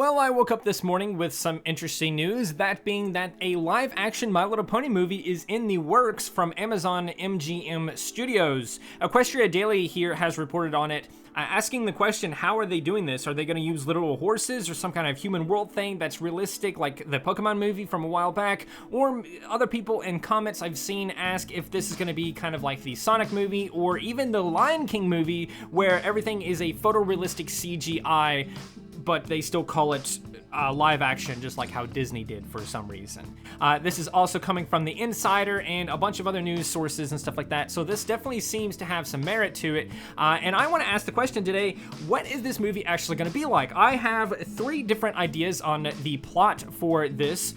Well, I woke up this morning with some interesting news, that being that a live-action My Little Pony movie is in the works from Amazon MGM Studios. Equestria Daily here has reported on it, asking the question, how are they doing this? Are they going to use literal horses or some kind of human world thing that's realistic, like the Pokemon movie from a while back? Or other people in comments I've seen ask if this is going to be kind of like the Sonic movie or even the Lion King movie, where everything is a photorealistic CGI, but they still call it live action, just like how Disney did for some reason. This is also coming from The Insider and a bunch of other news sources and stuff like that, so this definitely seems to have some merit to it. And I want to ask the question today, what is this movie actually going to be like? I have 3 different ideas on the plot for this,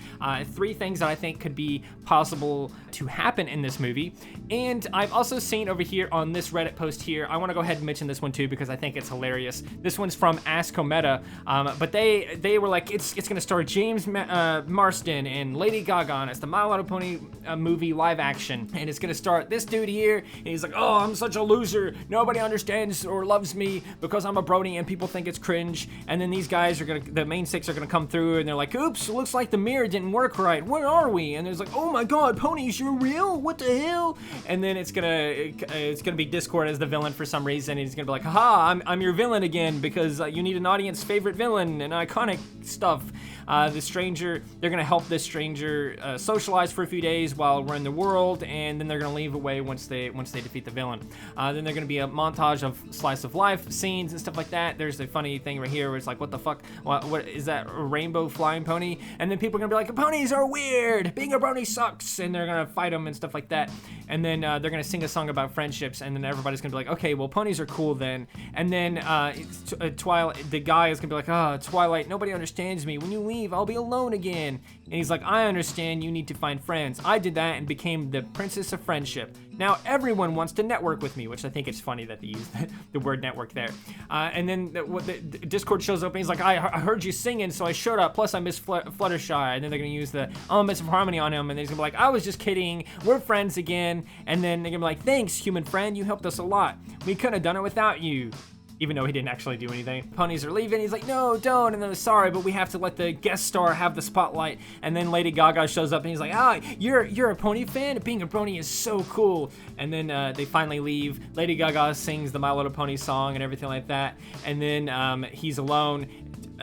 3 things that I think could be possible to happen in this movie. And I've also seen over here on this Reddit post here, I want to go ahead and mention this one too because I think it's hilarious. This one's from Ask Cometa, but they were like, it's gonna star James Marsden and Lady Gaga, and it's the My Little Pony movie live action, and it's gonna star this dude here, and he's like, oh, I'm such a loser, nobody understands or loves me because I'm a brony and people think it's cringe. And then these guys are the main 6 are gonna come through, and they're like, oops, looks like the mirror didn't work right, where are we? And there's like, oh my god, ponies, you're real? What the hell? And then it's gonna be Discord as the villain for some reason, and he's gonna be like, haha, I'm your villain again because you need an audience favorite villain and iconic stuff. The stranger, they're gonna help this stranger socialize for a few days while we're in the world, and then they're gonna leave away once they defeat the villain. Then they're gonna be a montage of slice of life scenes and stuff like that. There's a funny thing right here where it's like, what the fuck? What is that, a rainbow flying pony? And then people are gonna be like, ponies are weird, being a brony sucks, and they're gonna fight them and stuff like that. And then they're gonna sing a song about friendships, and then everybody's gonna be like, okay, well, ponies are cool then. And then Twilight, the guy is gonna be like, Twilight, nobody understands me. When you leave, I'll be alone again. And he's like, I understand, you need to find friends. I did that and became the princess of friendship. Now everyone wants to network with me, which I think it's funny that they use the word network there. And then the Discord shows up and he's like, I heard you singing, so I showed up, plus I miss Fluttershy. And then they're gonna use the elements of harmony on him, and he's gonna be like, I was just kidding, we're friends again. And then they're gonna be like, thanks, human friend, you helped us a lot. We couldn't have done it without you. Even though he didn't actually do anything. Ponies are leaving, he's like, no, don't, and then sorry, but we have to let the guest star have the spotlight. And then Lady Gaga shows up and he's like, you're a pony fan? Being a brony is so cool. And then they finally leave. Lady Gaga sings the My Little Pony song and everything like that. And then he's alone.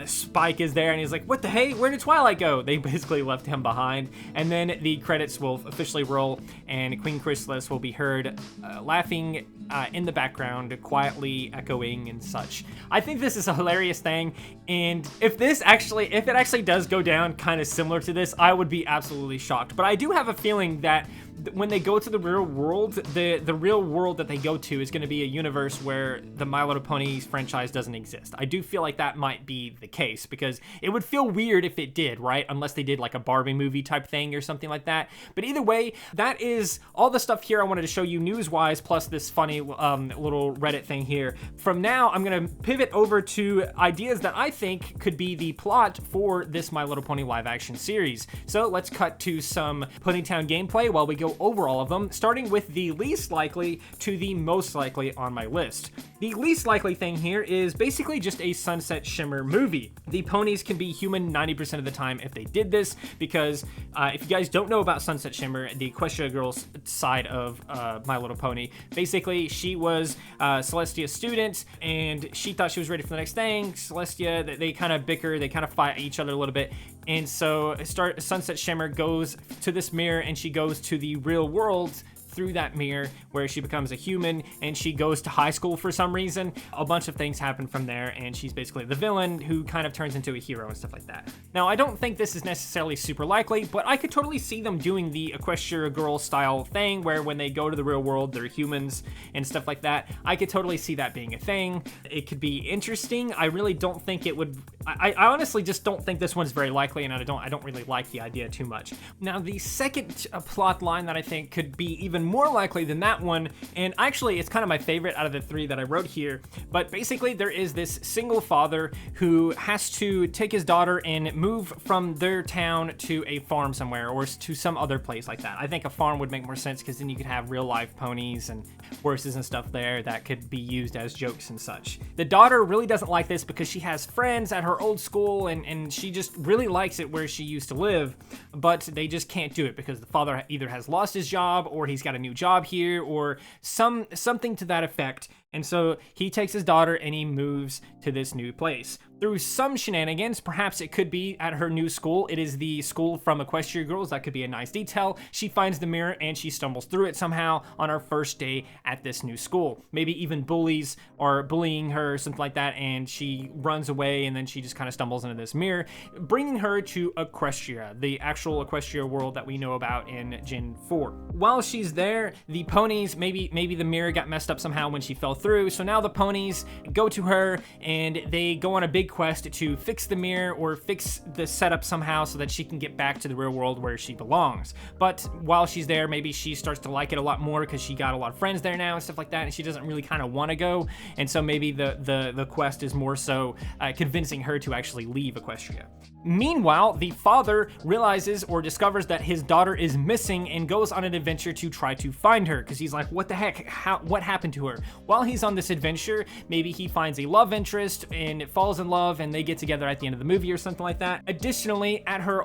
Spike is there and he's like, what the hey, where did Twilight go? They basically left him behind. And then the credits will officially roll and Queen Chrysalis will be heard laughing in the background, quietly echoing and such. I think this is a hilarious thing, and if it actually does go down kind of similar to this, I would be absolutely shocked. But I do have a feeling that when they go to the real world, the real world that they go to is going to be a universe where the My Little Ponies franchise doesn't exist. I do feel like that might be the case, because it would feel weird if it did, right? Unless they did like a Barbie movie type thing or something like that. But either way, that is all the stuff here I wanted to show you news-wise, plus this funny little Reddit thing here. From now, I'm going to pivot over to ideas that I think could be the plot for this My Little Pony live-action series. So let's cut to some Ponytown gameplay while we go over all of them, starting with the least likely to the most likely on my list. The least likely thing here is basically just a Sunset Shimmer movie. The ponies can be human 90% of the time if they did this, because if you guys don't know about Sunset Shimmer, the Equestria girl's side of My Little Pony, basically she was Celestia's student and she thought she was ready for the next thing. Celestia, they kind of bicker, they kind of fight each other a little bit. And so Sunset Shimmer goes to this mirror and she goes to the real world through that mirror, where she becomes a human and she goes to high school for some reason. A bunch of things happen from there, and she's basically the villain who kind of turns into a hero and stuff like that. Now, I don't think this is necessarily super likely, but I could totally see them doing the Equestria girl style thing where when they go to the real world, they're humans and stuff like that. I could totally see that being a thing. It could be interesting. I really don't think it would. I honestly just don't think this one's very likely, and I don't really like the idea too much. Now, the second plot line that I think could be even even more likely than that one, and actually it's kind of my favorite out of the three that I wrote here. But basically there is this single father who has to take his daughter and move from their town to a farm somewhere, or to some other place like that. I think a farm would make more sense, because then you could have real life ponies and horses and stuff there that could be used as jokes and such. The daughter really doesn't like this because she has friends at her old school, and she just really likes it where she used to live, but they just can't do it because the father either has lost his job, or he's got a new job here, or something to that effect. And so he takes his daughter and he moves to this new place. Through some shenanigans, perhaps it could be at her new school. It is the school from Equestria Girls. That could be a nice detail. She finds the mirror and she stumbles through it somehow on her first day at this new school. Maybe even bullies are bullying her, something like that, and she runs away, and then she just kind of stumbles into this mirror, bringing her to Equestria, the actual Equestria world that we know about in Gen 4. While she's there, the ponies, maybe the mirror got messed up somehow when she fell through, so now the ponies go to her and they go on a big quest to fix the mirror, or fix the setup somehow so that she can get back to the real world where she belongs. But while she's there, maybe she starts to like it a lot more because she got a lot of friends there now and stuff like that, and she doesn't really kind of want to go, and so maybe the quest is more so convincing her to actually leave Equestria. Meanwhile, the father realizes or discovers that his daughter is missing and goes on an adventure to try to find her, because he's like, what the heck, what happened to her? While he's on this adventure, maybe he finds a love interest and falls in love, and they get together at the end of the movie or something like that. Additionally, at her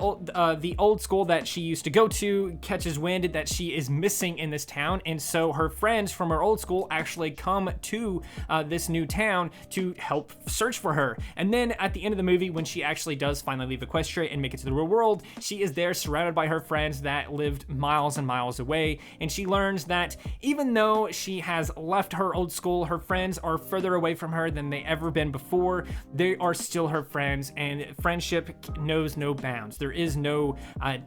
the old school that she used to go to catches wind that she is missing in this town, and so her friends from her old school actually come to this new town to help search for her. And then at the end of the movie, when she actually does finally leave Equestria and make it to the real world, she is there surrounded by her friends that lived miles and miles away, and she learns that even though she has left her old school, her friends are further away from her than they ever been before. They are still her friends, and friendship knows no bounds. There is no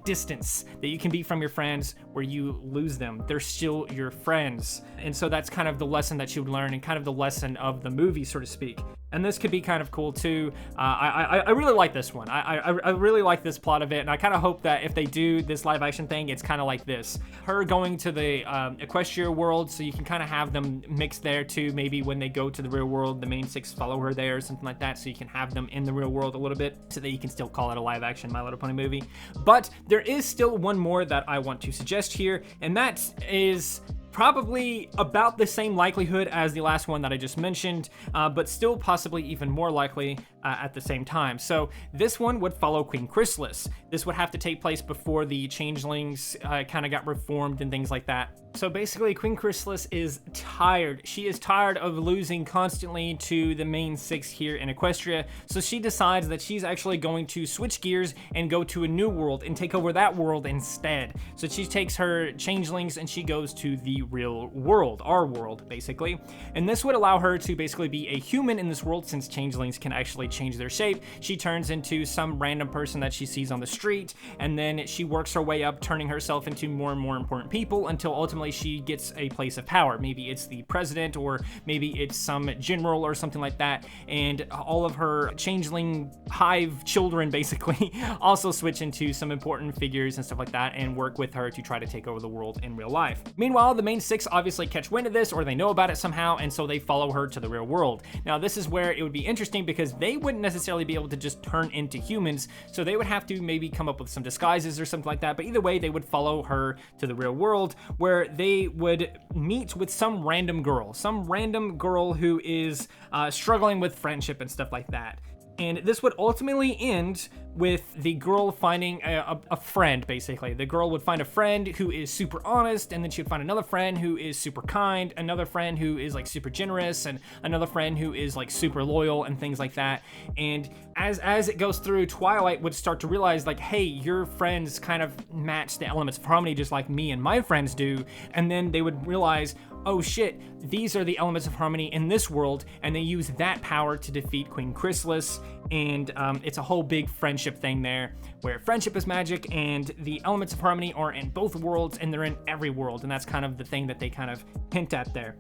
distance that you can be from your friends where you lose them. They're still your friends. And so that's kind of the lesson that she would learn, and kind of the lesson of the movie, so to speak. And this could be kind of cool too. I really like this one. I really like this plot of it, and I kind of hope that if they do this live action thing, it's kind of like this. Her going to the Equestria world, so you can kind of have them mixed there too. Maybe when they go to the real world, the main six follow her there or something like that, so you can have them in the real world a little bit, so that you can still call it a live action My Little Pony movie. But there is still one more that I want to suggest here, and that is probably about the same likelihood as the last one that I just mentioned, but still possibly even more likely at the same time. So this one would follow Queen Chrysalis. This would have to take place before the changelings kind of got reformed and things like that. So basically, Queen Chrysalis is tired. She is tired of losing constantly to the main six here in Equestria, so she decides that she's actually going to switch gears and go to a new world and take over that world instead. So she takes her changelings and she goes to the real world, our world, basically. And this would allow her to basically be a human in this world, since changelings can actually change their shape. She turns into some random person that she sees on the street, and then she works her way up, turning herself into more and more important people, until ultimately she gets a place of power. Maybe it's the president, or maybe it's some general or something like that, and all of her changeling hive children basically also switch into some important figures and stuff like that, and work with her to try to take over the world in real life. Meanwhile, the main six obviously catch wind of this, or they know about it somehow, and so they follow her to the real world. Now this is where it would be interesting, because they wouldn't necessarily be able to just turn into humans, so they would have to maybe come up with some disguises or something like that. But either way, they would follow her to the real world, where they would meet with some random girl who is struggling with friendship and stuff like that. And this would ultimately end with the girl finding a friend, basically. The girl would find a friend who is super honest, and then she would find another friend who is super kind, another friend who is like super generous, and another friend who is like super loyal and things like that. And as it goes through, Twilight would start to realize, like, hey, your friends kind of match the elements of harmony just like me and my friends do. And then they would realize, oh shit, these are the elements of harmony in this world, and they use that power to defeat Queen Chrysalis. and it's a whole big friendship thing there, where friendship is magic, and the elements of harmony are in both worlds, and they're in every world, and that's kind of the thing that they kind of hint at there.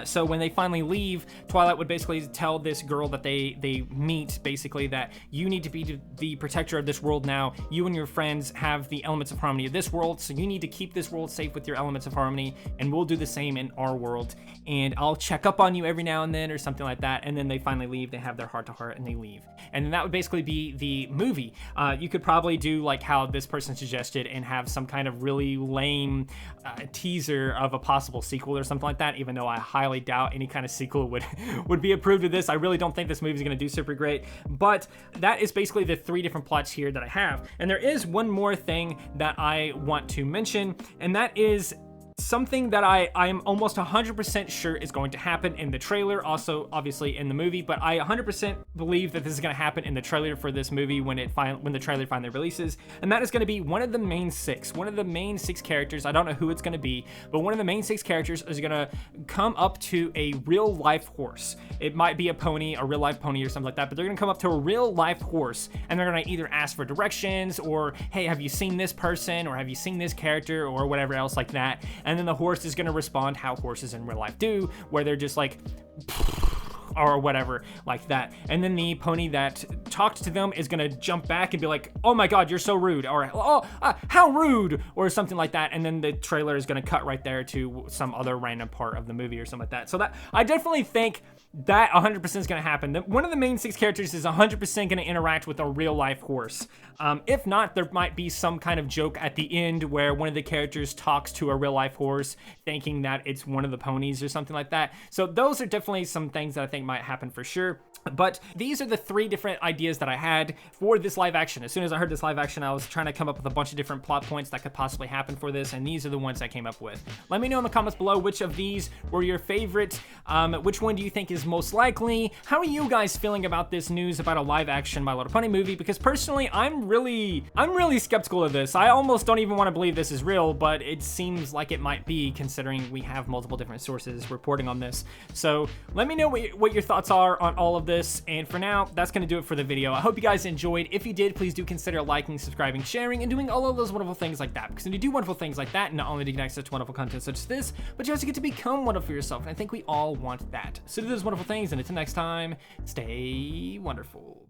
So when they finally leave, Twilight would basically tell this girl that they meet, basically, that you need to be the protector of this world now. You and your friends have the elements of harmony of this world, so you need to keep this world safe with your elements of harmony, and we'll do the same in our world, and I'll check up on you every now and then, or something like that. And then they finally leave, they have their heart-to-heart, and they leave. And then that would basically be the movie. You could probably do like how this person suggested and have some kind of really lame teaser of a possible sequel or something like that, even though I highly doubt any kind of sequel would be approved of this. I really don't think this movie is going to do super great, but that is basically the 3 different plots here that I have. And there is one more thing that I want to mention, and that is something that I am almost 100% sure is going to happen in the trailer, also obviously in the movie, but I 100% believe that this is going to happen in the trailer for this movie when the trailer finally releases, and that is going to be one of the main 6 characters. I don't know who it's going to be, but one of the main 6 characters is going to come up to a real life horse. It might be a pony, a real life pony or something like that, but they're going to come up to a real life horse, and they're going to either ask for directions, or hey, have you seen this person, or have you seen this character, or whatever else like that. And then the horse is going to respond how horses in real life do, where they're just like or whatever like that. And then the pony that talked to them is gonna jump back and be like, oh my god, you're so rude, or how rude, or something like that. And then the trailer is gonna cut right there to some other random part of the movie or something like that. So that, I definitely think that 100% is gonna happen. One of the main 6 characters is 100% gonna interact with a real life horse. If not, there might be some kind of joke at the end where one of the characters talks to a real life horse thinking that it's one of the ponies or something like that. So those are definitely some things that I think might happen for sure. But these are the 3 different ideas that I had for this live action. As soon as I heard this live action, I was trying to come up with a bunch of different plot points that could possibly happen for this, and these are the ones I came up with. Let me know in the comments below which of these were your favorite. Which one do you think is most likely? How are you guys feeling about this news about a live action My Little Pony movie? Because personally, I'm really skeptical of this. I almost don't even want to believe this is real, but it seems like it might be, considering we have multiple different sources reporting on this. So let me know what your thoughts are on all of this. And for now, that's going to do it for the video. I hope you guys enjoyed. If you did, please do consider liking, subscribing, sharing, and doing all of those wonderful things like that. Because when you do wonderful things like that, not only do you get access to wonderful content such as this, but you also get to become wonderful for yourself. And I think we all want that. So do those wonderful things, and until next time, stay wonderful.